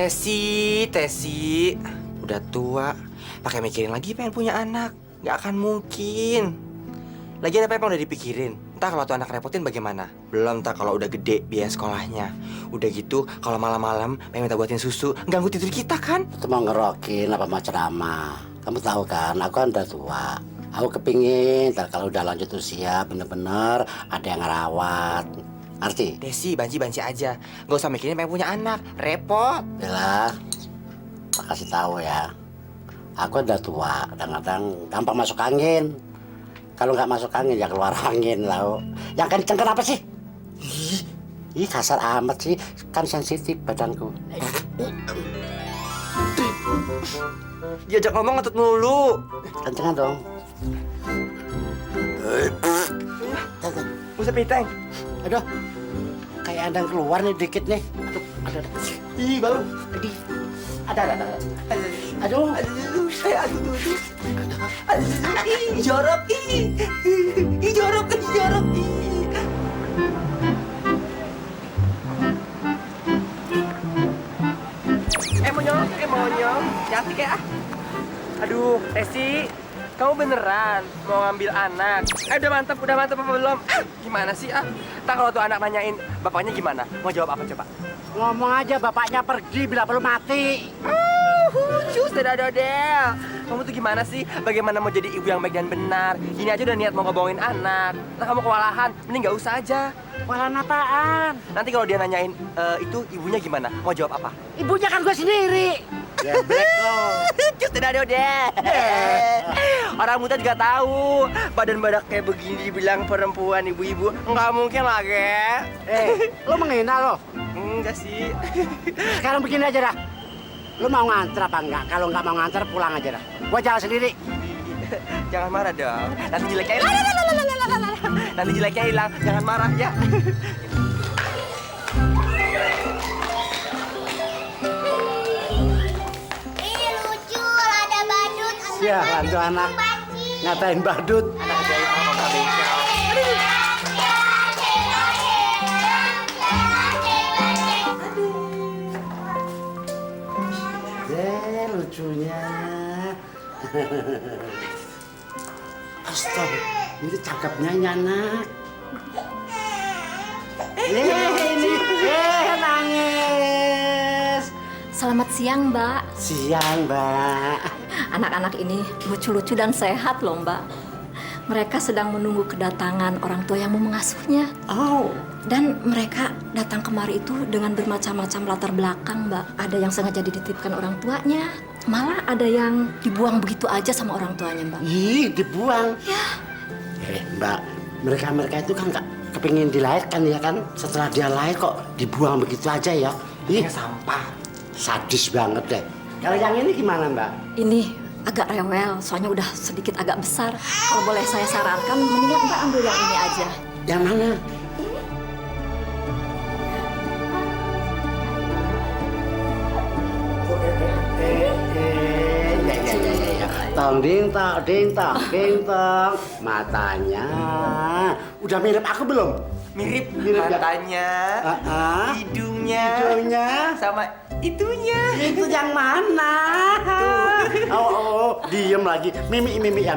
Tesi, udah tua, pakai mikirin lagi pengen punya anak, nggak akan mungkin. Lagian apa emang udah dipikirin? Entah kalau tuh anak repotin bagaimana? Belum, entah kalau udah gede biaya sekolahnya. Udah gitu, kalau malam-malam pengen minta buatin susu, ganggu tidur kita kan? Itu mau ngerokin apa mau ceramah. Kamu tahu kan, aku kan udah tua. Aku kepingin, kalau udah lanjut usia, bener-bener ada yang ngerawat. Ngerti? Desi, banci-banci aja. Nggak usah mikirin pengen punya anak, repot. Bella, tak kasih tahu ya. Aku udah tua, kadang-kadang gampang masuk angin. Kalau nggak masuk angin ya keluar angin tau. Yang kenceng kenapa sih? Ih, kasar amat sih. Kan sensitif badanku. Diajak ngomong ngetut mulu. Kencengan dong. Usah piteng. Aduh, kayak ada yang keluar nih dikit nih. Aduh, ada. Ih, baru. Ada. Aduh. Aduh, saya aduh. Ih, jorok, ih. Ih, jorok. Monyong. Cantik ya. Aduh, Tesi. Kamu beneran mau ngambil anak? Udah mantep apa belum? Gimana sih, Ntar kalau tuh anak nanyain bapaknya gimana? Mau jawab apa coba? Ngomong aja bapaknya pergi bila perlu mati. Cus, Del. Kamu tuh gimana sih? Bagaimana mau jadi ibu yang baik dan benar? Ini aja udah niat mau ngebohongin anak. Ntar kamu kewalahan, mending nggak usah aja. Walan apaan? Nanti kalau dia nanyain itu ibunya gimana? Mau jawab apa? Ibunya kan gue sendiri. Geblek lo. Cus, Del. Orang muda juga tahu. Badan-badan kayak begini dibilang perempuan ibu-ibu. Nggak mungkin lah, Ge. Lo menghina lo. Enggak sih. Sekarang begini aja dah. Lo mau nganter apa enggak? Kalau enggak mau nganter pulang aja dah. Gua jalan sendiri. Jangan marah dong. Nanti jeleknya hilang. Nanti jeleknya hilang. Jangan marah ya. Ih, lucu, ada badut. Sialan tuh anak. Ngatain badut. Anak ajaib sama Kak Beca. Lucunya. Astaga, ini cakepnya anak. Nangis. Selamat siang, Mbak. Siang, Mbak. Anak-anak ini lucu-lucu dan sehat loh, Mbak. Mereka sedang menunggu kedatangan orang tua yang mau mengasuhnya. Oh, Dan mereka datang kemari itu dengan bermacam-macam latar belakang, Mbak. Ada yang sengaja dititipkan orang tuanya. Malah ada yang dibuang begitu aja sama orang tuanya, Mbak. ih, dibuang. Ya, Mbak, mereka itu kan nggak kepingin dilahirkan ya kan? Setelah dia lahir kok dibuang begitu aja ya? Ih, Sampah. sadis banget deh. Kalau yang ini gimana, Mbak? ini agak rewel, soalnya udah sedikit agak besar. Kalau boleh saya sarankan, mendingan Mbak ambil yang ini aja. Yang mana? Ya. Tong ding tong. Matanya udah mirip aku belum? Mirip ya? matanya, hidungnya, sama itunya. Itu yang mana? Oh, diem lagi. Mimi ya.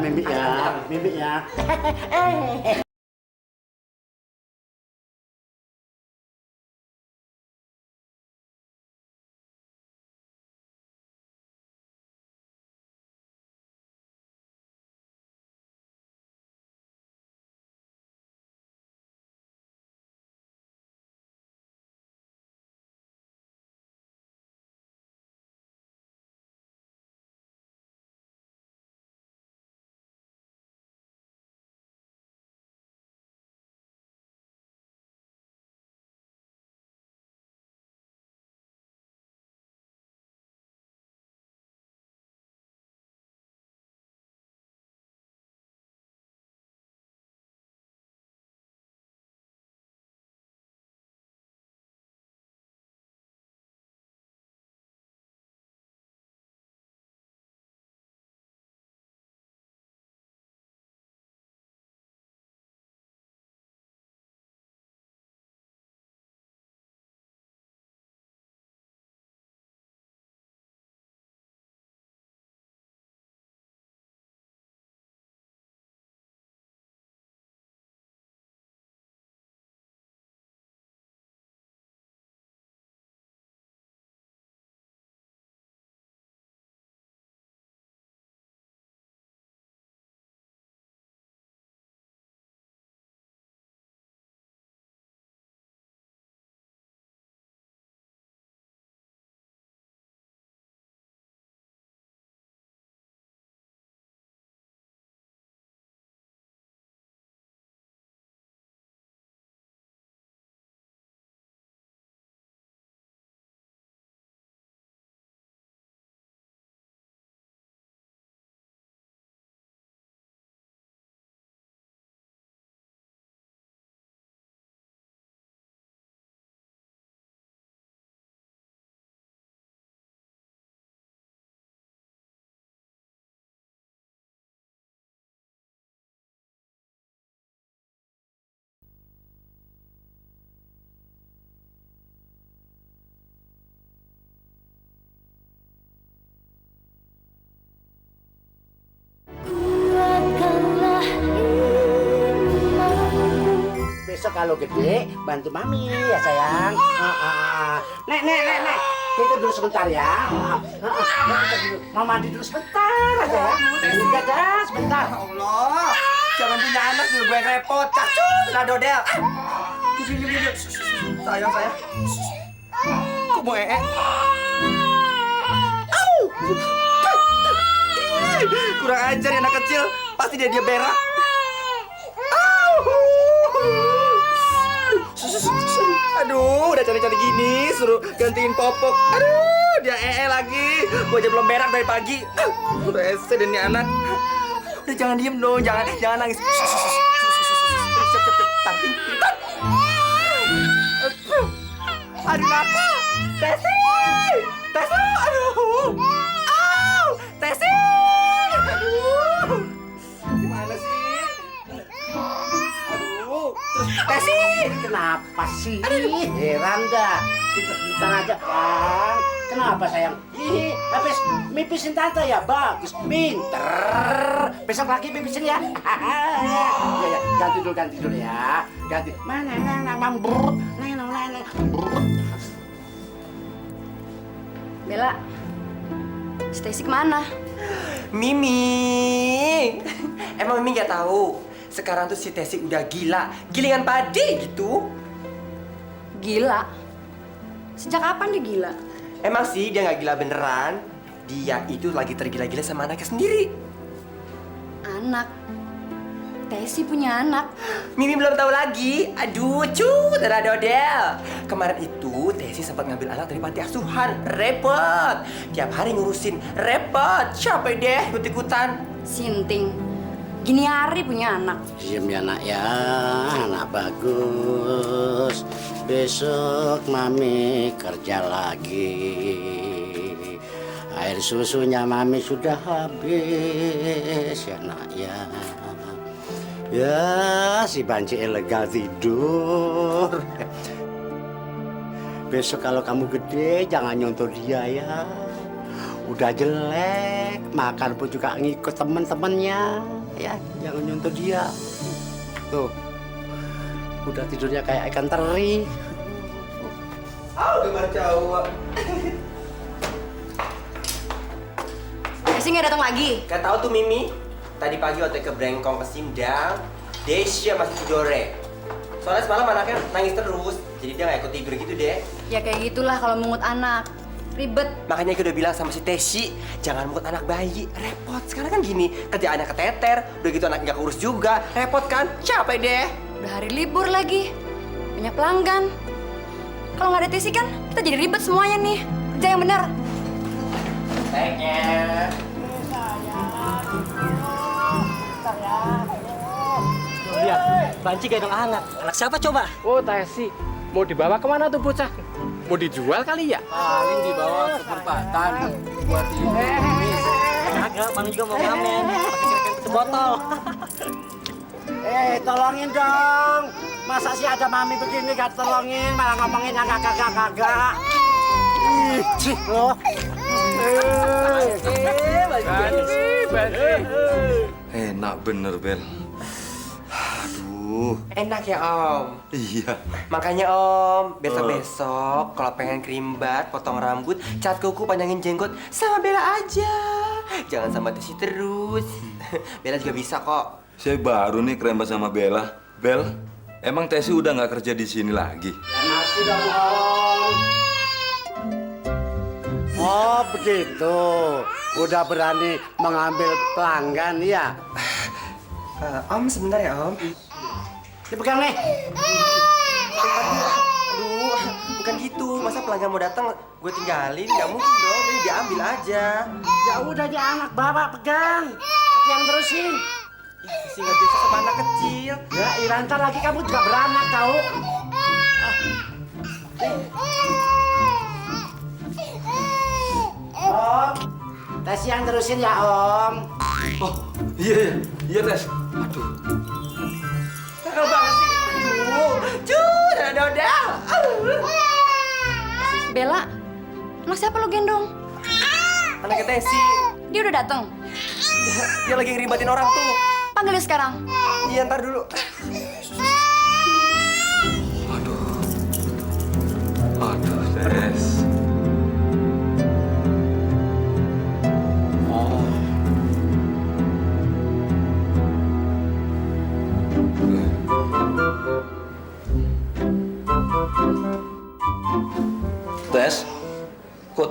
kalau gede bantu mami ya sayang. Nek. Kita dulu sebentar ya. Mau mandi dulu sebentar aja ya. Enggak dah, sebentar. Ya Allah, jangan punya anak dulu gue yang repot. Cacut, lah dodel. Sayang. Kok mau ee? Kurang ajar ya anak kecil. Pasti dia berak. Aduh, udah cari-cari gini, suruh gantiin popok. Aduh, dia lagi. Gua aja belum berak dari pagi. Udah ese dan ini anak. Udah jangan diem dong, jangan nangis. Cep. Tanting. Aduh, Laka. Tesi. Aduh. Tesi. Aduh. Gimana sih? Aduh. Tesi. Kenapa sih? Heran dah. Pintar aja, Bang. Kenapa sayang? Habis mipisin tante ya, bagus. Pinter. Besok lagi mipisin ya. Ya, ganti dulu ya. Ganti. Mana, mambrut. Bella, Stacy kemana? Mimi. Emang Mimi nggak tahu? Sekarang tuh si Tesi udah gila, gilingan padi gitu. Gila? Sejak kapan dia gila? Emang sih dia nggak gila beneran. Dia itu lagi tergila-gila sama anaknya sendiri. Anak? Stacy punya anak? Mimi belum tahu lagi. Aduh, cut, ada dodel. Kemarin itu Tesi sempat ngambil anak dari panti asuhan. Repot. Tiap hari ngurusin. Repot. Capek deh ikut-ikutan. Sinting. Gini hari punya anak. Diam ya nak ya, anak bagus. Besok mami kerja lagi. Air susunya mami sudah habis ya nak ya. Ya si Banci legal tidur. Besok kalau kamu gede jangan nyontoh dia ya. Udah jelek, makan pun juga ngikut temen-temennya. Ya, jangan nyontoh dia. Tuh, udah tidurnya kayak ikan teri. Gimana cowok? Stacy nggak datang lagi? Gak tahu tuh Mimi. Tadi pagi waktu ke Brengkong ke Sindang, Desya masih tidore. Soalnya semalam anaknya nangis terus, jadi dia nggak ikut tidur gitu deh. Ya kayak gitulah kalau mungut anak. Ribet. Makanya gue udah bilang sama si Tesi, jangan mungut anak bayi, repot. Sekarang kan gini, kerjaannya keteter, udah gitu anak nggak kurus juga, repot kan? Capek deh. Udah hari libur lagi. Banyak pelanggan. Kalau nggak ada Tesi kan, kita jadi ribet semuanya nih. Kerja yang benar. Thank Lihat, Banci gendong anak. Anak siapa coba? Oh, Tesi. Mau dibawa kemana tuh bocah? Mau dijual kali ya? Paling dibawa ke perempatan buat ini. Kagak, Bang juga mau ngamen. Pakai kira-kira botol. Tolongin dong. Masa sih ada mami begini gak tolongin, malah ngomongin yang kagak. Ih, cih loh. Banci. Enak bener, Bel. Aduh, Enak ya Om. iya. Makanya Om, besok-besok kalau pengen kerimbat, potong rambut, cat kuku, panjangin jenggot, sama Bella aja. Jangan sama Tesi terus. Bella juga bisa kok. Saya baru nih kerembat sama Bella. Bel, emang Tesi udah nggak kerja di sini lagi? Masih dong, Om. Oh, begitu. Udah berani mengambil pelanggan ya? Om sebentar ya Om. Dipegang nih. Aduh, bukan gitu. Masa pelanggan mau datang, gue tinggalin? Gak mungkin dong, jadi diambil aja. Ya udah dia anak bapak pegang. Aku yang terusin. Tesi nggak biasa sama anak kecil. Ya, Ira, ntar lagi kamu juga beranak tahu. Om, Tesi yang terusin ya Om. Oh, iya Tes. Aduh, Kakak banget sih. Aduh, cut, ada dodel. Bella, anak siapa lo gendong? Anaknya Tesi. Dia udah datang. Dia lagi ngeribatin orang tuh. Panggil dia sekarang. Iya, ntar dulu.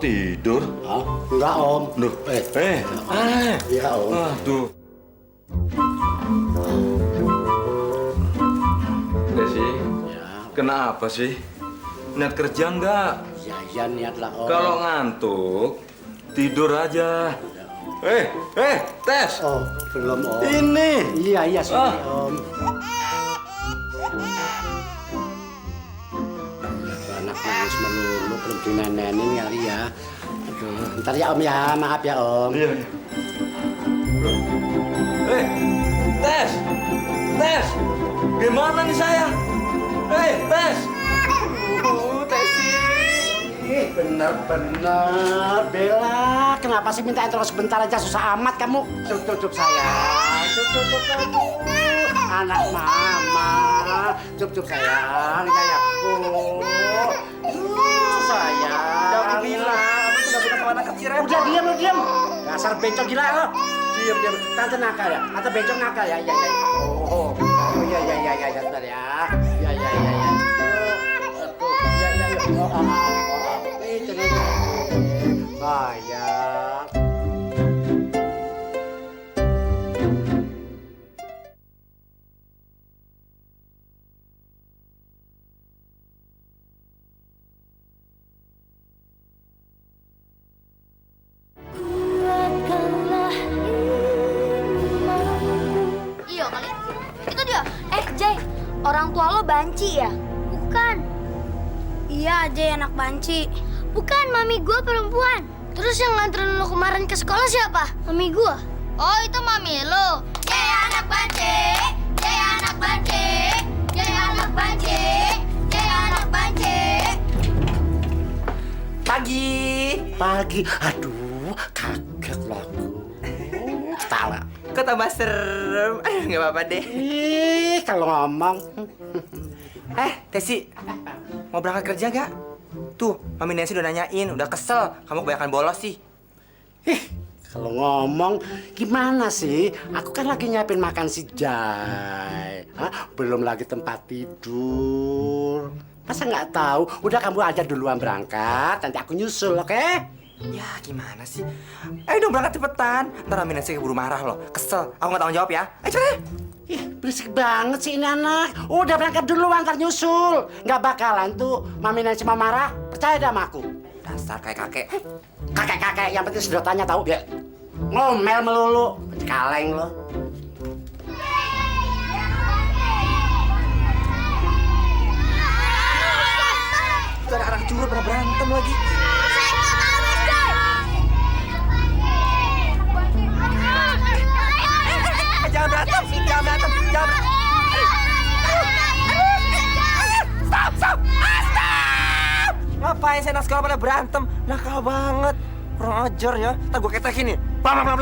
tidur? Hah? Enggak om. Duh, Iya om. Aduh. Desi, Ya, kenapa sih? Niat kerja nggak? ya niat lah om. Kalau ngantuk, tidur aja. Tes. Oh, belum om. Ini. Iya sorry om. Anak nangis melulu belum dinenenin kali ya. Aduh, ntar ya om ya, maaf ya om. Iya. Tes. Tes. Gimana nih saya? Tes. Bener, Bella. Kenapa sih minta terus sebentar aja susah amat kamu? Cukup sayang. Cukup. Anak mama. Cukup sayang. Sayang. Udah aku bilang, aku sudah bilang sama anak kecil repot. Udah diam. Dasar bencong gila lo. Diam. Tante nakal ya? Tante bencong nakal ya? Iya. Oh, iya. Bentar ya. Iya. Sayang. Iya kali. Itu dia. Jay, orang tua lo banci ya? Bukan. Iya, Jay anak banci. Bukan, mami gua perempuan. Terus yang nganterin lo kemarin ke sekolah siapa? Mami gua. Oh, itu mami lo. Jay anak banci. Jay anak banci. Jay anak banci. Jay anak banci. Pagi. Aduh, kaget loh aku. Ketawa. Kok tambah serem? Aduh, nggak apa-apa deh. Ih, kalau ngomong. Tesi, mau berangkat kerja gak? Tuh, Mami Nancy udah nanyain, udah kesel. Kamu kebanyakan bolos sih. Kalau ngomong, gimana sih? Aku kan lagi nyiapin makan si Jai. Belum lagi tempat tidur. Masa nggak tahu? Udah kamu aja duluan berangkat, nanti aku nyusul, oke? Ya, gimana sih? Ayo dong berangkat cepetan. Ntar Mami Nancy keburu marah loh. Kesel, aku nggak tanggung jawab ya. Ayo cepet. Ih, berisik banget sih ini anak. Udah berangkat duluan, ntar nyusul. Nggak bakalan tuh Mami Nancy mau marah. Percaya deh sama aku. Dasar kayak kakek. Kakek-kakek, yang penting sedotannya tahu dia. Ngomel melulu. Kaleng lo. Itu ada anak curut pernah berantem lagi. Jangan berantem. Stop. Ngapain saya anak sekolah pada berantem? Nakal banget. Kurang ajar ya. Ntar gue ketekin nih. Bla.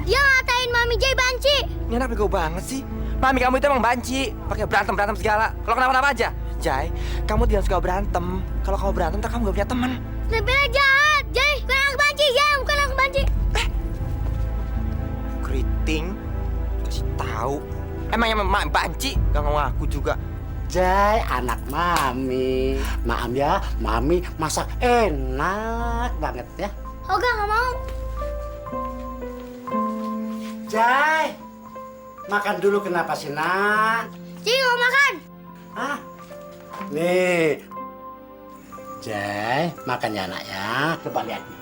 Dia ngatain Mami Jay banci. Ini anak bego banget sih. Mami kamu itu emang banci. Pakai berantem segala. Kalau kenapa-napa aja. Jay, kamu tidak suka berantem. Kalau kamu berantem, ntar kamu gak punya teman. Lebih jahat. Jay, bukan anak banci. Jay, bukan anak banci. Keriting. Kasih tahu. Emang yang banci? Gak ngaku juga. Jai, anak Mami. Maaf ya, Mami masak enak banget ya. Oga, nggak mau. Jai, makan dulu kenapa sih, nak? Jay, nggak mau makan. Hah? Nih. Jai, makan ya, nak ya. Coba lihat nih.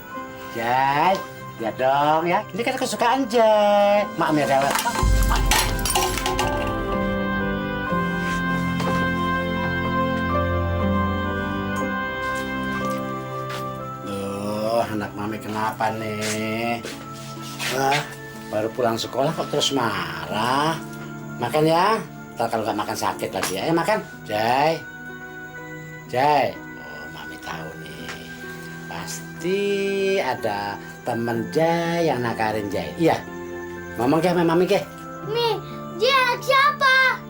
Jai, lihat dong ya. Ini kan kesukaan Jai. Maaf ya, Dewa. Anak Mami kenapa nih? Baru pulang sekolah kok terus marah. Makan ya. Ntar kalau nggak makan sakit lagi ya. Makan. Jai. Oh, Mami tahu nih. Pasti ada temen Jai yang nakarin Jai. Iya. Ngomong ke sama Mami ke. Nih, Jay anak siapa?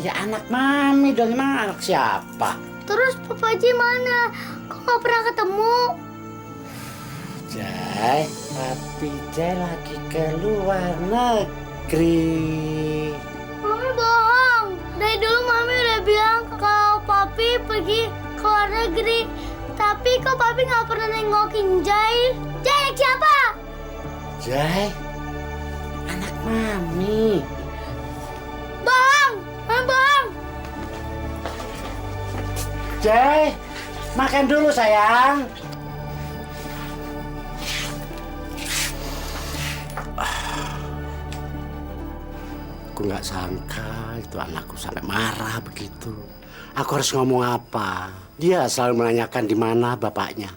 Ya anak Mami dong. Emang anak siapa? Terus Papa Jay mana? Kok nggak pernah ketemu? Jai, Papi Jai lagi ke luar negeri. Mami bohong. Dari dulu Mami udah bilang kalau Papi pergi ke luar negeri. Tapi Tapi kok papi nggak pernah nengokin Jai? Jai anak siapa? Jai, anak mami. Bang, bang. Jai, makan dulu sayang. Aku nggak sangka itu anakku sampai marah begitu. Aku harus ngomong apa? Dia selalu menanyakan di mana bapaknya.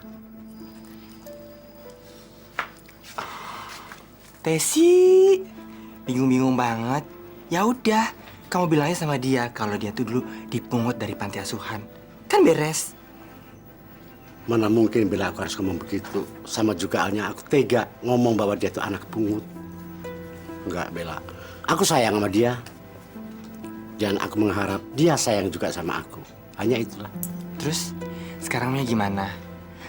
Tesi, bingung-bingung banget. Ya udah, kamu bilang aja sama dia kalau dia tuh dulu dipungut dari panti asuhan. Kan beres. Mana mungkin Bella aku harus ngomong begitu. Sama juga halnya aku tega ngomong bahwa dia itu anak pungut. Enggak, Bella. Aku sayang sama dia. Dan aku mengharap dia sayang juga sama aku. Hanya itulah. Terus, sekarang Mia gimana?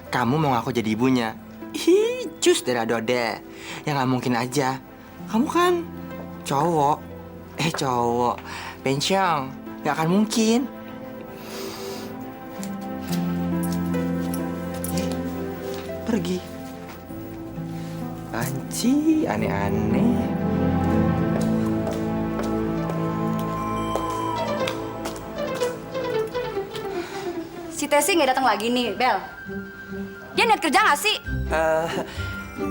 Kamu mau ngaku jadi ibunya? Ih, cus darah dode. Ya nggak mungkin aja. Kamu kan cowok. Cowok. Pensiong. Nggak akan mungkin. Pergi. Banci, aneh-aneh. Si Tesi nggak datang lagi nih, Bel. Dia niat kerja nggak sih?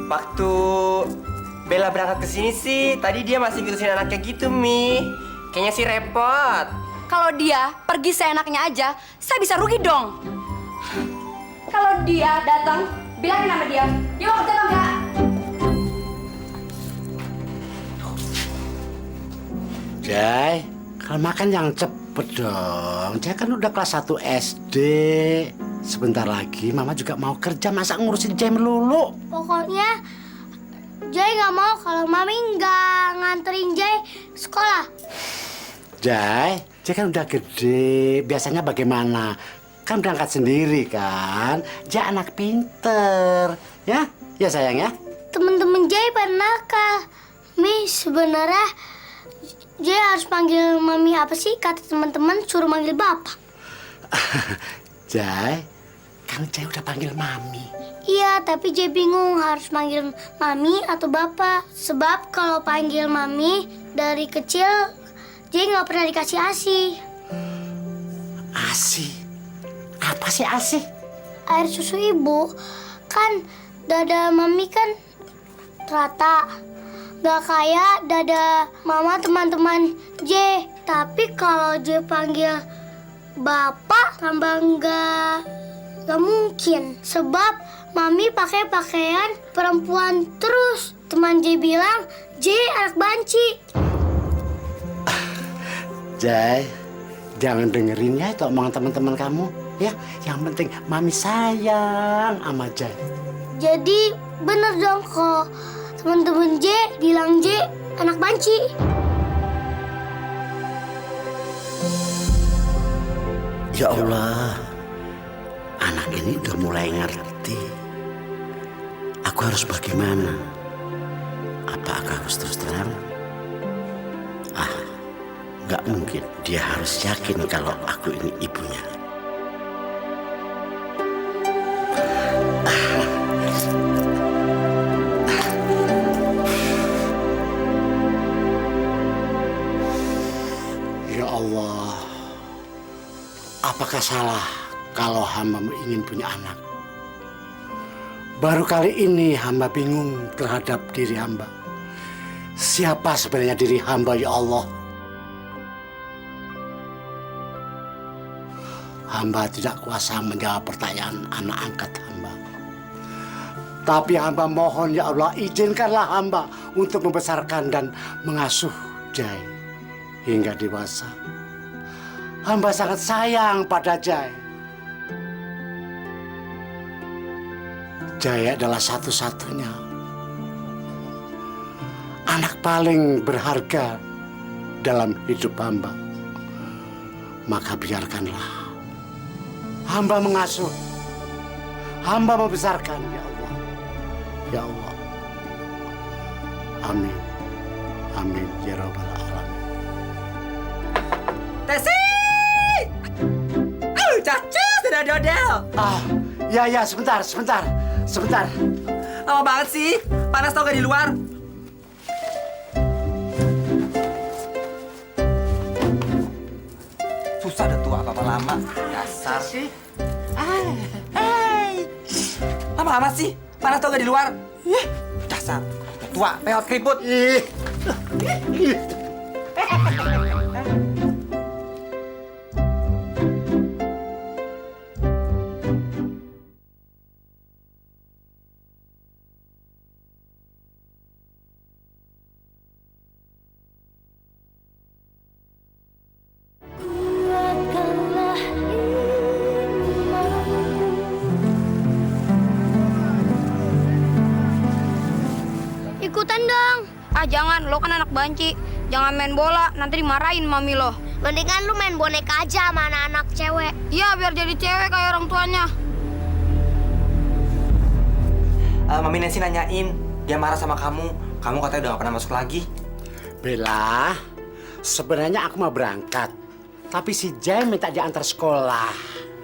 Waktu Bella berangkat ke sini sih, tadi dia masih ngurusin anaknya gitu, Mi. Kayaknya sih repot. Kalau dia pergi seenaknya aja, saya bisa rugi dong. Kalau dia datang, bilangin sama dia. Dia mau kerja atau enggak? Jai, kalau makan yang cepet dong. Jai kan udah kelas 1 SD. Sebentar lagi Mama juga mau kerja, masa ngurusin Jai melulu? Pokoknya Jai nggak mau kalau Mami nggak nganterin Jai sekolah. Jai kan udah gede. Biasanya bagaimana? Kan berangkat sendiri kan? Jai anak pinter. Ya sayang ya? Temen-temen Jai pada nakal. Mi, sebenarnya Jai harus panggil Mami apa sih? Kata teman-teman suruh manggil Bapak. Jai, kan Jai udah panggil Mami. Iya, tapi Jai bingung harus manggil Mami atau Bapak. Sebab kalau panggil Mami dari kecil, Jai nggak pernah dikasih ASI. ASI? Apa sih ASI? Air susu ibu. Kan dada Mami kan rata. Gak kayak dada Mama teman-teman J. Tapi kalau J panggil Bapak tambah gak mungkin. Sebab Mami pakai pakaian perempuan terus. Teman J bilang J anak banci. Jai, jangan dengerin ya itu omongan teman-teman kamu. Ya, yang penting Mami sayang sama Jai. Jadi bener dong kok teman-teman J bilang J anak banci. Ya Allah, anak ini udah mulai ngerti. Aku harus bagaimana? Apa aku harus terus terang? Nggak mungkin. Dia harus yakin kalau aku ini ibunya. Ya Allah, apakah salah kalau hamba ingin punya anak? Baru kali ini hamba bingung terhadap diri hamba. Siapa sebenarnya diri hamba, ya Allah? Hamba tidak kuasa menjawab pertanyaan anak angkat hamba. Tapi hamba mohon, ya Allah, izinkanlah hamba untuk membesarkan dan mengasuh Jai hingga dewasa. Hamba sangat sayang pada Jai. Jai adalah satu-satunya anak paling berharga dalam hidup hamba. Maka biarkanlah hamba mengasuh, hamba membesarkan, ya Allah. Ya Allah. Amin. Amin ya Rabbal Alamin. Tesi! Caca, sudah dodel. Ya, sebentar. Lama banget sih. Panas tau gak di luar? Susah udah tua apa lama. Dasar sih. Lama amat sih. Panas tau gak di luar? Dasar. Udah tua, peot keriput. Ikutan dong. Ah jangan, lo kan anak banci. Jangan main bola, nanti dimarahin mami lo. Mendingan lu main boneka aja sama anak-anak cewek. Iya, biar jadi cewek kayak orang tuanya. Mami Nancy nanyain, dia marah sama kamu. Kamu katanya udah gak pernah masuk lagi. Bella, sebenarnya aku mau berangkat. Tapi si Jay minta diantar sekolah.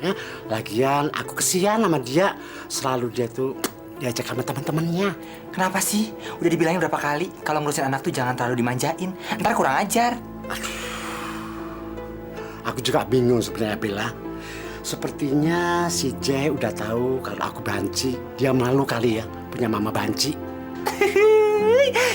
Ya, lagian aku kesian sama dia. Selalu dia tuh diajak sama teman-temannya. Kenapa sih? Udah dibilangin berapa kali kalau ngurusin anak tuh jangan terlalu dimanjain. Ntar kurang ajar. Aku juga bingung sebenarnya Bella. Sepertinya si Jay udah tahu kalau aku banci. Dia malu kali ya punya mama banci.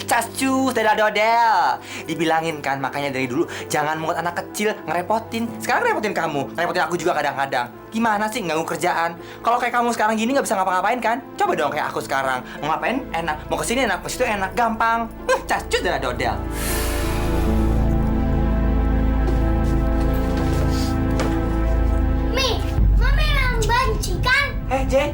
Cascus, dodel. Dibilangin kan, makanya dari dulu jangan mungut anak kecil, ngerepotin. Sekarang ngerepotin kamu, ngerepotin aku juga kadang-kadang. Gimana sih ganggu kerjaan? Kalau kayak kamu sekarang gini nggak bisa ngapa-ngapain kan? Coba dong kayak aku sekarang. Mau ngapain enak, mau kesini enak, ke situ enak, gampang. Cascus dan dodel. Mi, mami emang banci kan? Jay,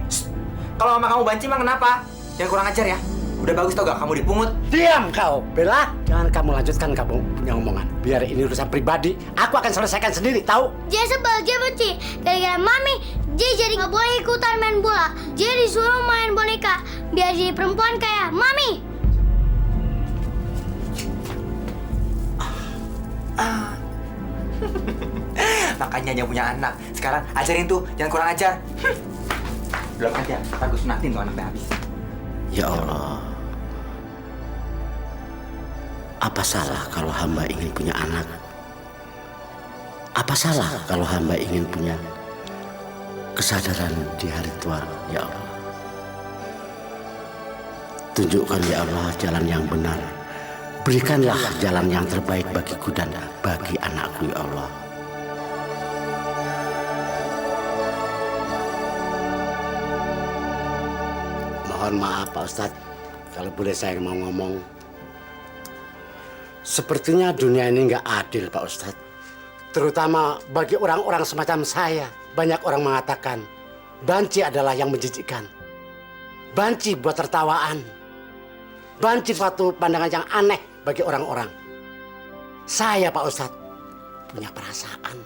kalau mama kamu banci emang kenapa? Jangan kurang ajar ya. Udah bagus tau gak kamu dipungut? Diam kau, Bella. Jangan kamu lanjutkan kamu punya omongan. Biar ini urusan pribadi, aku akan selesaikan sendiri, tahu? Dia sebel, dia benci. Gara-gara mami, dia jadi nggak boleh ikutan main bola. Dia disuruh main boneka, biar jadi perempuan kayak mami. Makanya jangan punya anak. Sekarang ajarin tuh, jangan kurang ajar. Belum aja, ntar gue sunatin tuh anaknya habis. Ya Allah, apa salah kalau hamba ingin punya anak? Apa salah kalau hamba ingin punya kesadaran di hari tua, ya Allah? Tunjukkan ya Allah jalan yang benar. Berikanlah jalan yang terbaik bagiku dan bagi anakku, ya Allah. Mohon maaf Pak Ustadz, kalau boleh saya mau ngomong. Sepertinya dunia ini nggak adil Pak Ustadz. Terutama bagi orang-orang semacam saya. Banyak orang mengatakan, banci adalah yang menjijikkan. Banci buat tertawaan. Banci suatu pandangan yang aneh bagi orang-orang. Saya Pak Ustadz punya perasaan.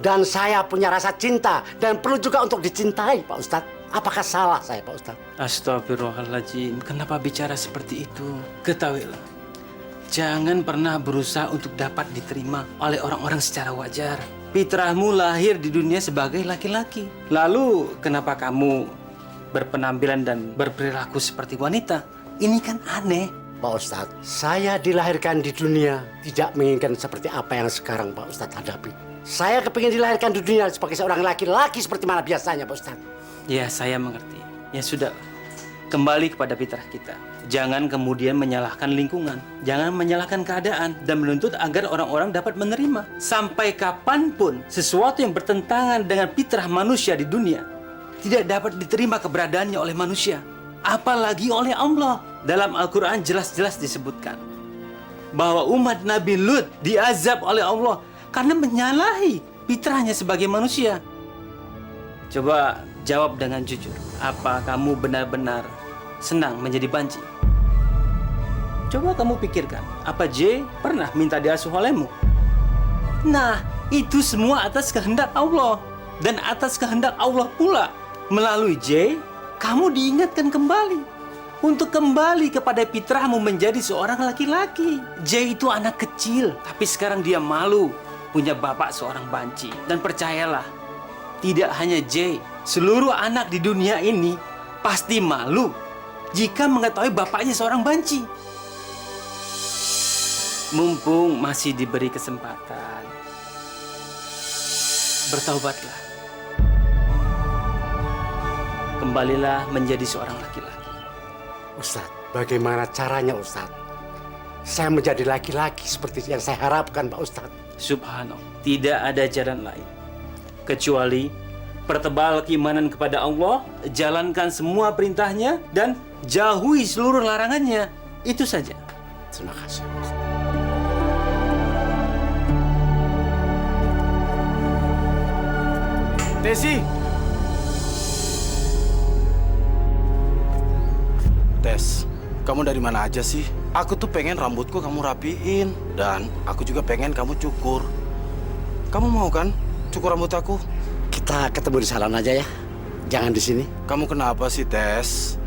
Dan saya punya rasa cinta dan perlu juga untuk dicintai Pak Ustadz. Apakah salah saya Pak Ustadz? Astagfirullahaladzim, kenapa bicara seperti itu? Ketahuilah, jangan pernah berusaha untuk dapat diterima oleh orang-orang secara wajar. Fitrahmu lahir di dunia sebagai laki-laki. Lalu, kenapa kamu berpenampilan dan berperilaku seperti wanita? Ini kan aneh. Pak Ustadz, saya dilahirkan di dunia tidak menginginkan seperti apa yang sekarang Pak Ustadz hadapi. Saya kepingin dilahirkan di dunia sebagai seorang laki-laki seperti mana biasanya Pak Ustadz. Ya, saya mengerti. Ya sudah, kembali kepada fitrah kita. Jangan kemudian menyalahkan lingkungan. Jangan menyalahkan keadaan dan menuntut agar orang-orang dapat menerima. Sampai kapanpun sesuatu yang bertentangan dengan fitrah manusia di dunia tidak dapat diterima keberadaannya oleh manusia. Apalagi oleh Allah. Dalam Al-Quran jelas-jelas disebutkan bahwa umat Nabi Lut diazab oleh Allah karena menyalahi fitrahnya sebagai manusia. Coba jawab dengan jujur. Apa kamu benar-benar senang menjadi banci? Coba kamu pikirkan, apa J pernah minta diasuh olehmu? Nah, itu semua atas kehendak Allah. Dan atas kehendak Allah pula, melalui J, kamu diingatkan kembali untuk kembali kepada fitrahmu menjadi seorang laki-laki. J itu anak kecil, tapi sekarang dia malu punya bapak seorang banci. Dan percayalah, tidak hanya J, Seluruh anak di dunia ini pasti malu jika mengetahui bapaknya seorang banci. Mumpung masih diberi kesempatan, bertaubatlah. Kembalilah menjadi seorang laki-laki. Ustadz, bagaimana caranya Ustadz? Saya menjadi laki-laki seperti yang saya harapkan Pak Ustadz. Subhanallah, tidak ada jalan lain kecuali pertebal keimanan kepada Allah, jalankan semua perintahnya, dan jauhi seluruh larangannya. Itu saja. Terima kasih Ustadz. Tesi! Tes, kamu dari mana aja sih? Aku tuh pengen rambutku kamu rapiin. Dan aku juga pengen kamu cukur. Kamu mau kan cukur rambut aku? Kita ketemu di salon aja ya. Jangan di sini. Kamu kenapa sih, Tes?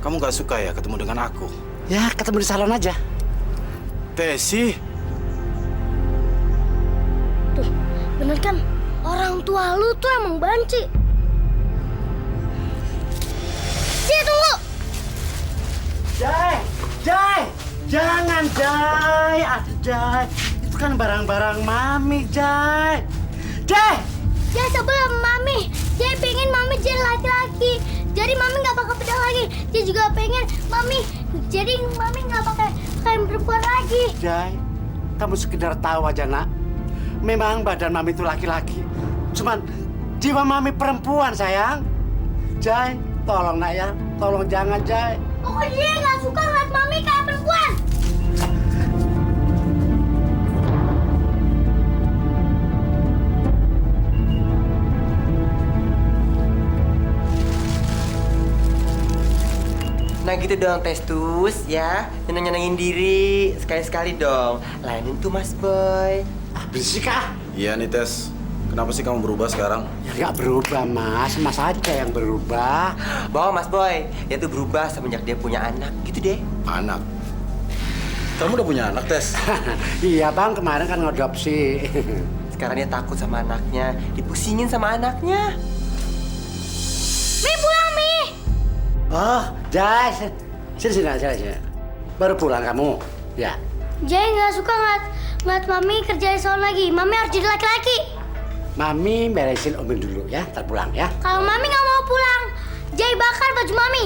Kamu gak suka ya ketemu dengan aku? Ya, ketemu di salon aja. Tesi! Tuh, bener kan? Orang tua lu tuh emang banci. Jay, tunggu! Jai! Jai! Jangan, Jai! Aduh, Jai! Itu kan barang-barang Mami, Jai! Jai! Jay sebelum Mami. Jay pengen Mami jadi laki-laki. Jadi Mami nggak pakai pedang lagi. Jay juga pengen Mami. Jadi Mami nggak pakai kain perempuan lagi. Jai, kamu sekedar tahu aja, nak. Memang badan Mami itu laki-laki. Cuman jiwa Mami perempuan, sayang. Jai, tolong nak ya. Tolong jangan, Jai. Pokoknya dia nggak suka ngeliat Mami kayak perempuan. Nah gitu dong Testus ya, nyeneng-nyenengin diri sekali-sekali dong. Lainin tuh Mas Boy. Berisik ah. Iya nih, Tes. Kenapa sih kamu berubah sekarang? Ya nggak berubah, Mas. Mas aja yang berubah. Bawa Mas Boy, dia tuh berubah semenjak dia punya anak gitu deh. Anak. Kamu udah punya anak, Tes? Iya, Bang. Kemarin kan ngadopsi. Sekarang dia takut sama anaknya, dipusingin sama anaknya. Mi pulang, Mi. Oh, Jai. Sini. Baru pulang kamu? Ya. Jay nggak suka ngeliat Mami kerja di salon lagi. Mami harus jadi laki-laki. Mami beresin Omin dulu ya, ntar pulang ya. Kalau Mami nggak mau pulang, Jay bakar baju Mami.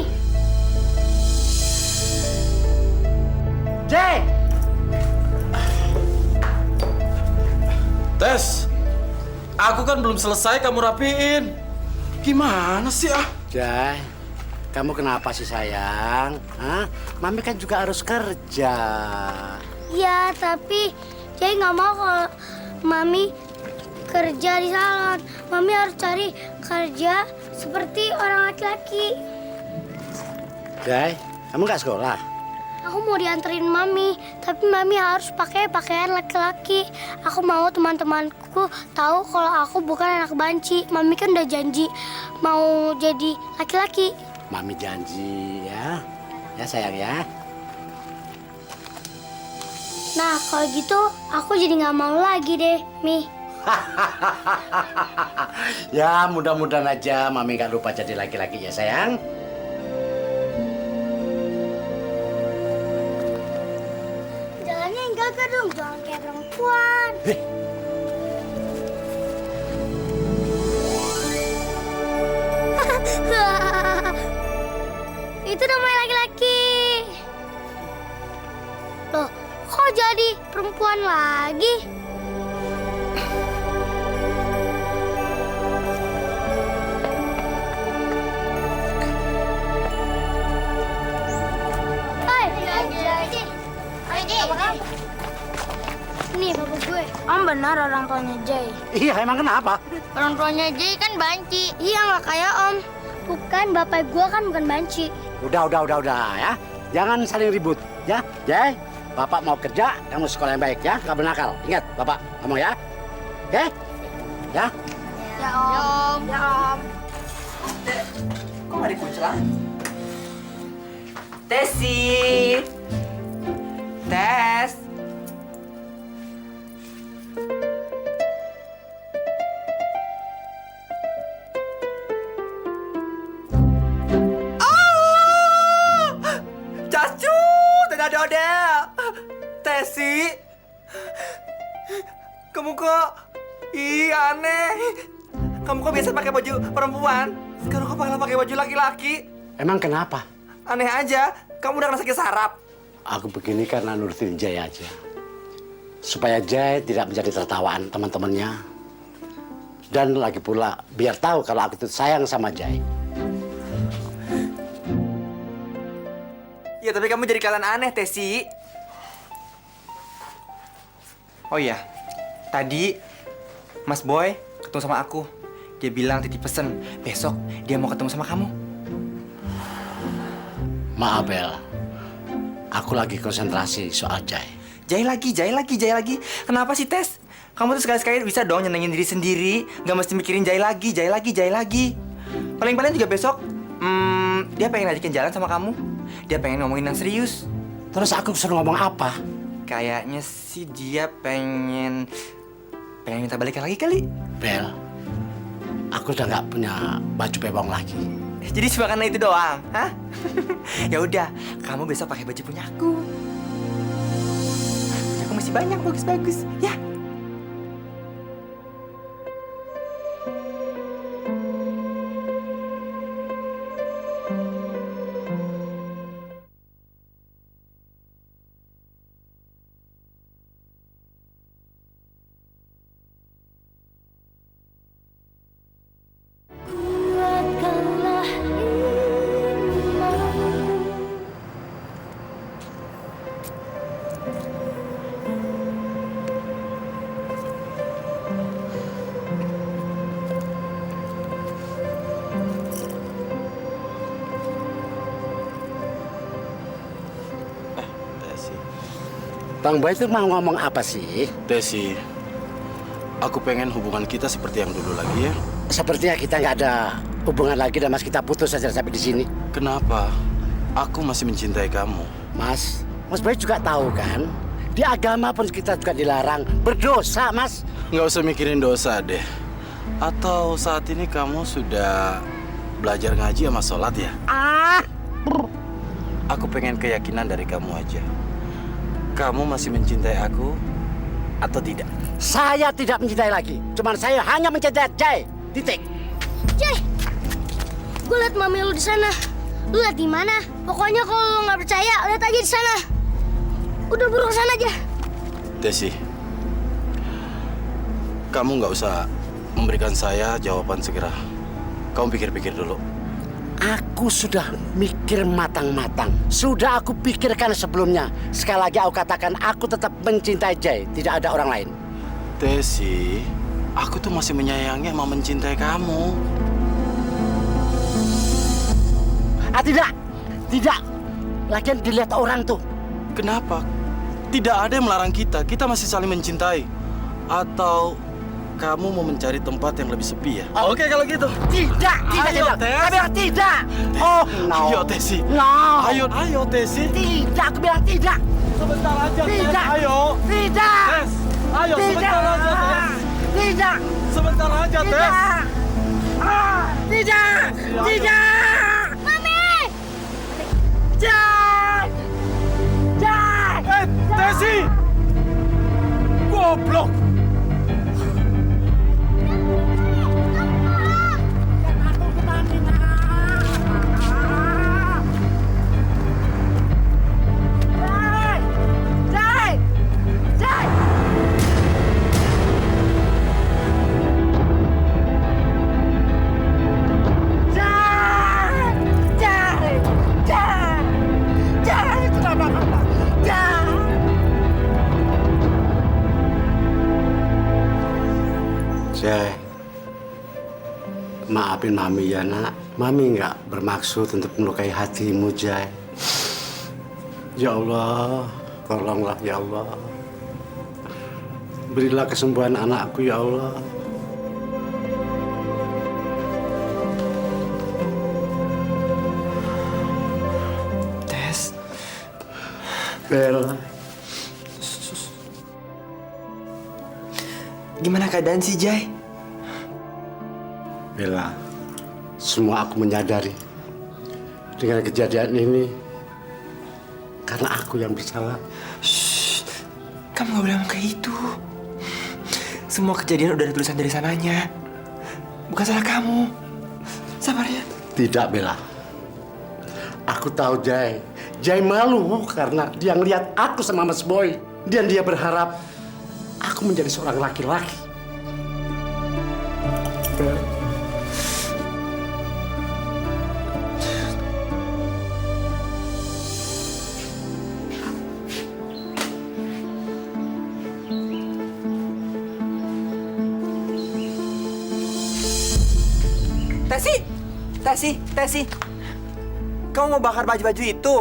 Jai! Tes, aku kan belum selesai kamu rapiin. Gimana sih ah? Jai, kamu kenapa sih sayang? Hah? Mami kan juga harus kerja. Ya, tapi Jay nggak mau kalau Mami kerja di salon. Mami harus cari kerja seperti orang laki-laki. Jai, kamu nggak sekolah? Aku mau dianterin Mami, tapi Mami harus pakai pakaian laki-laki. Aku mau teman-temanku tahu kalau aku bukan anak banci. Mami kan udah janji mau jadi laki-laki. Mami janji ya. Ya sayang ya. Nah, kalau gitu aku jadi nggak mau lagi deh, Mi. Ya mudah-mudahan aja Mami nggak lupa jadi laki-laki ya sayang. Jalannya yang gagah dong, jangan kayak perempuan. Itu namanya laki-laki. Loh, kok jadi perempuan lagi? Nih bapak gue, Om benar orang tuanya Jay. Iya emang kenapa? Orang tuanya Jay kan banci. Iya nggak kayak Om. Bukan, bapak gue kan bukan banci. Udah ya. Jangan saling ribut ya. Jai, Bapak mau kerja, kamu sekolah yang baik ya. Gak nakal. Ingat, Bapak ngomong ya. Oke? Ya? Ya Om. Ya Om. Kok nggak dikuclang? Tesi, Tes. Odel. Tesi. Kamu kok aneh. Kamu kok biasa pakai baju perempuan? Sekarang kok malah pakai baju laki-laki? Emang kenapa? Aneh aja. Kamu udah kena sakit saraf. Aku begini karena nurutin Jai aja. Supaya Jai tidak menjadi tertawaan teman-temannya. Dan lagi pula biar tahu kalau aku tuh sayang sama Jai. Ya tapi kamu jadi kalian aneh, Tesi. Oh iya, tadi Mas Boy ketemu sama aku. Dia bilang titip pesen, besok dia mau ketemu sama kamu. Maaf, Bel. Aku lagi konsentrasi soal Jai. Jai lagi. Kenapa sih, Tes? Kamu tuh sekali-sekali bisa dong nyenengin diri sendiri. Gak mesti mikirin Jai lagi. Paling-paling juga besok, dia pengen ngajakin jalan sama kamu. Dia pengen ngomongin yang serius. Terus aku suruh ngomong apa? Kayaknya sih dia pengen minta balikan lagi kali. Bel, aku udah nggak punya baju bebong lagi. Jadi cuma karena itu doang, hah? Ya udah, kamu besok pakai baju punya aku. Punya aku masih banyak bagus-bagus, ya. Bang Boy itu mau ngomong apa sih? Tesi, aku pengen hubungan kita seperti yang dulu lagi ya. Sepertinya kita nggak ada hubungan lagi dan Mas kita putus saja sampai di sini. Kenapa? Aku masih mencintai kamu. Mas Boy juga tahu kan? Di agama pun kita juga dilarang berdosa, Mas. Nggak usah mikirin dosa deh. Atau saat ini kamu sudah belajar ngaji sama sholat ya? Aku pengen keyakinan dari kamu aja. Kamu masih mencintai aku atau tidak? Saya tidak mencintai lagi. Cuman saya hanya mencintai Jai. Titik. Jai, gue liat mami lu di sana. Lu liat di mana? Pokoknya kalau lu nggak percaya, lihat aja di sana. Udah buruk sana aja. Desi, kamu nggak usah memberikan saya jawaban segera. Kamu pikir-pikir dulu. Aku sudah mikir matang-matang. Sudah aku pikirkan sebelumnya. Sekali lagi aku katakan, aku tetap mencintai Jai. Tidak ada orang lain. Desi, aku tuh masih menyayangi sama mencintai kamu. Tidak. Lagian dilihat orang tuh. Kenapa? Tidak ada yang melarang kita. Kita masih saling mencintai. Atau kamu mau mencari tempat yang lebih sepi ya? Oke kalau gitu. Tidak. Ayo, Tes. Aku bilang tidak. Oh, no. Ayo, Tesi. No. Ayo, Tesi. Tidak, aku bilang tidak. Sebentar aja, Tes. Tidak. Ayo. Tidak. Tes. Ayo, Tidak. sebentar aja, Tes. Tidak. Sebentar aja, Tes. Tidak. Tidak. Mami! Jai. Tesi! Goblok! Jai, maafin Mami ya nak. Mami nggak bermaksud untuk melukai hatimu, Jai. Ya Allah, tolonglah ya Allah. Berilah kesembuhan anakku ya Allah. Tes. Bella. Gimana keadaan si Jai? Bella, semua aku menyadari dengan kejadian ini karena aku yang bersalah. Shh, kamu nggak boleh ngomong kayak itu. Semua kejadian udah ada tulisan dari sananya. Bukan salah kamu. Sabar ya. Tidak, Bella. Aku tahu Jai. Jai malu karena dia ngeliat aku sama Mas Boy. Dan dia berharap aku menjadi seorang laki-laki. Bella. Tesi, kamu mau bakar baju-baju itu?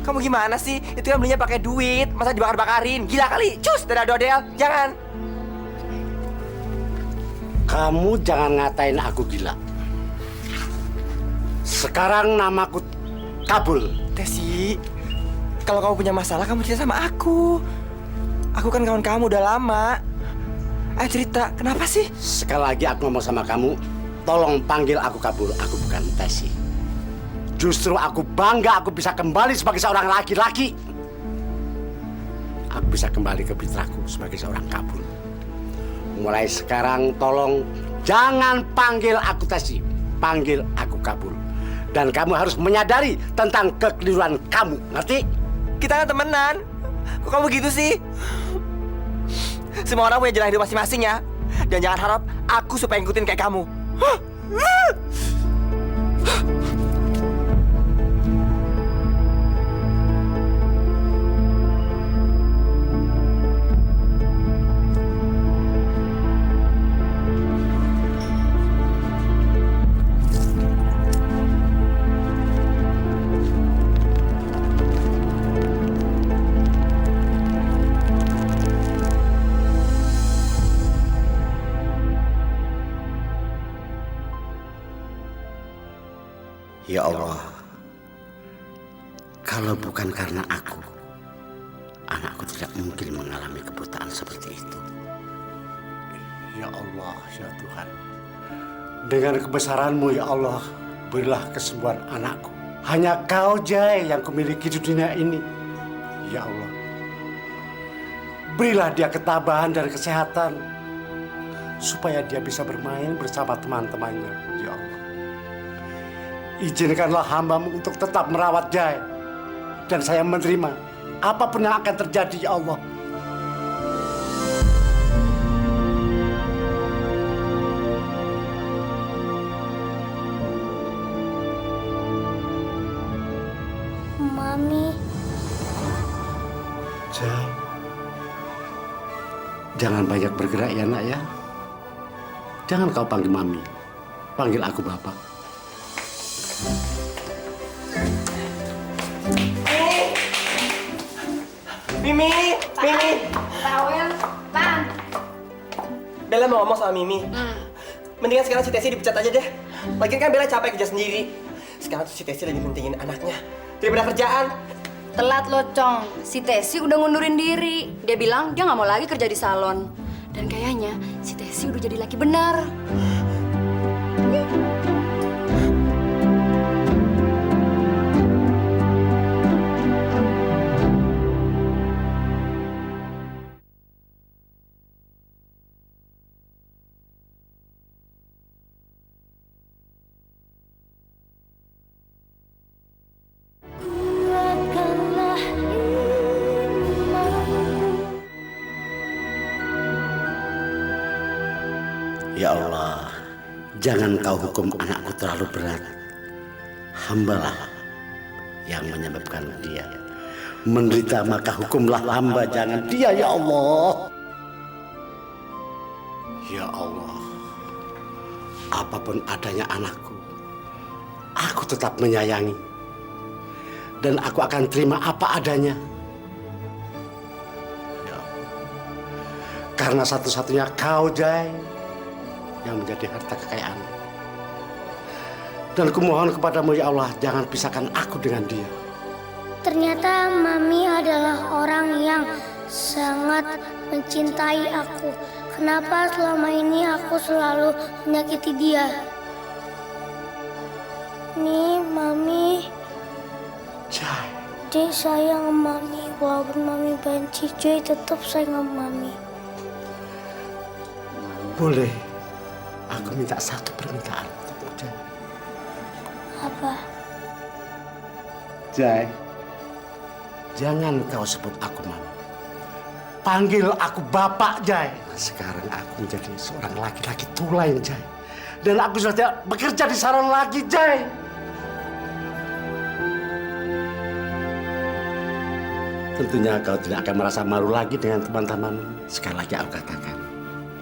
Kamu gimana sih? Itu kan belinya pakai duit, masa dibakar-bakarin? Gila kali, cus, dadah dodel, jangan. Kamu jangan ngatain aku gila. Sekarang namaku Kabul. Tesi, kalau kamu punya masalah, kamu cerita sama aku. Aku kan kawan kamu udah lama. Ayo cerita, kenapa sih? Sekali lagi aku ngomong sama kamu, tolong panggil aku Kabul, aku bukan Tesi. Justru aku bangga aku bisa kembali sebagai seorang laki-laki. Aku bisa kembali ke fitrahku sebagai seorang Kabul. Mulai sekarang tolong jangan panggil aku Tesi, panggil aku Kabul. Dan kamu harus menyadari tentang kekeliruan kamu, ngerti? Kita kan temenan. Kok kamu gitu sih? Semua orang punya jalan hidup masing-masing ya. Dan jangan harap aku supaya ngikutin kayak kamu. Ya Allah, kalau bukan karena aku, anakku tidak mungkin mengalami kebutaan seperti itu. Ya Allah, ya Tuhan, dengan kebesaran-Mu ya Allah, berilah kesembuhan anakku. Hanya Kau Jai yang kumiliki di dunia ini. Ya Allah, berilah dia ketabahan dan kesehatan, supaya dia bisa bermain bersama teman-temannya. Ya Allah, izinkanlah hamba-Mu untuk tetap merawat Jai. Dan saya menerima apapun yang akan terjadi, ya Allah. Mami. Jai, jangan banyak bergerak ya nak ya. Jangan kau panggil Mami, panggil aku Bapak. Mimi. Tawel, Tan. Bella mau ngomong sama Mimi. Mendingan sekarang si Tesi dipecat aja deh. Lagian kan Bella capek kerja sendiri. Sekarang tuh si Tesi lagi mentingin anaknya daripada kerjaan. Telat lo, Cong. Si Tesi udah ngundurin diri. Dia bilang dia nggak mau lagi kerja di salon. Dan kayaknya si Tesi udah jadi laki benar. Ya Allah, jangan kau hukum anakku terlalu berat. Hambalah yang menyebabkan dia menderita, maka hukumlah hamba, jangan dia, ya Allah. Ya Allah, apapun adanya anakku, aku tetap menyayangi. Dan aku akan terima apa adanya. Ya Allah, karena satu-satunya Kau, Jai, yang menjadi harta kekayaan. Dan kumohon kepadamu ya Allah, jangan pisahkan aku dengan dia. Ternyata Mami adalah orang yang sangat mencintai aku. Kenapa selama ini aku selalu menyakiti dia? Nih, Mami. Jai. Jay sayang sama Mami. Walaupun Mami benci, Jay tetap sayang sama Mami. Boleh. Aku minta satu permintaan untuk Jai. Apa? Jai, jangan kau sebut aku Mami. Panggil aku Bapak, Jai. Sekarang aku menjadi seorang laki-laki tulen, Jai. Dan aku sudah tidak bekerja di salon lagi, Jai. Tentunya kau tidak akan merasa malu lagi dengan teman-teman. Sekali lagi aku katakan,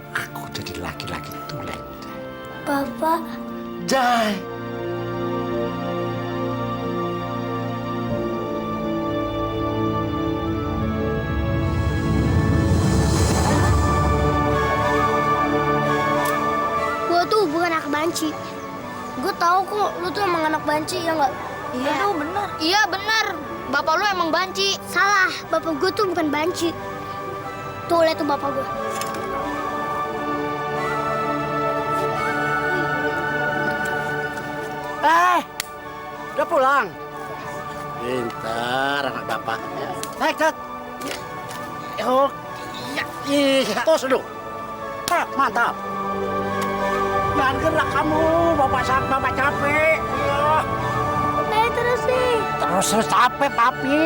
aku jadi laki-laki tulen, Jai. Bapak. Jai. Gue tuh bukan anak banci. Gue tahu kok lu tuh emang anak banci, ya nggak? Iya. Itu benar. Iya benar. Bapak lu emang banci. Salah. Bapak gue tuh bukan banci. Tuh lihat tuh bapak gue. Udah pulang. Pintar anak bapak. Naik, Dad. Oh, iya. Tos dulu. Mantap. Jangan gerak kamu, bapak capek. Naik terus nih. Terus capek, papi.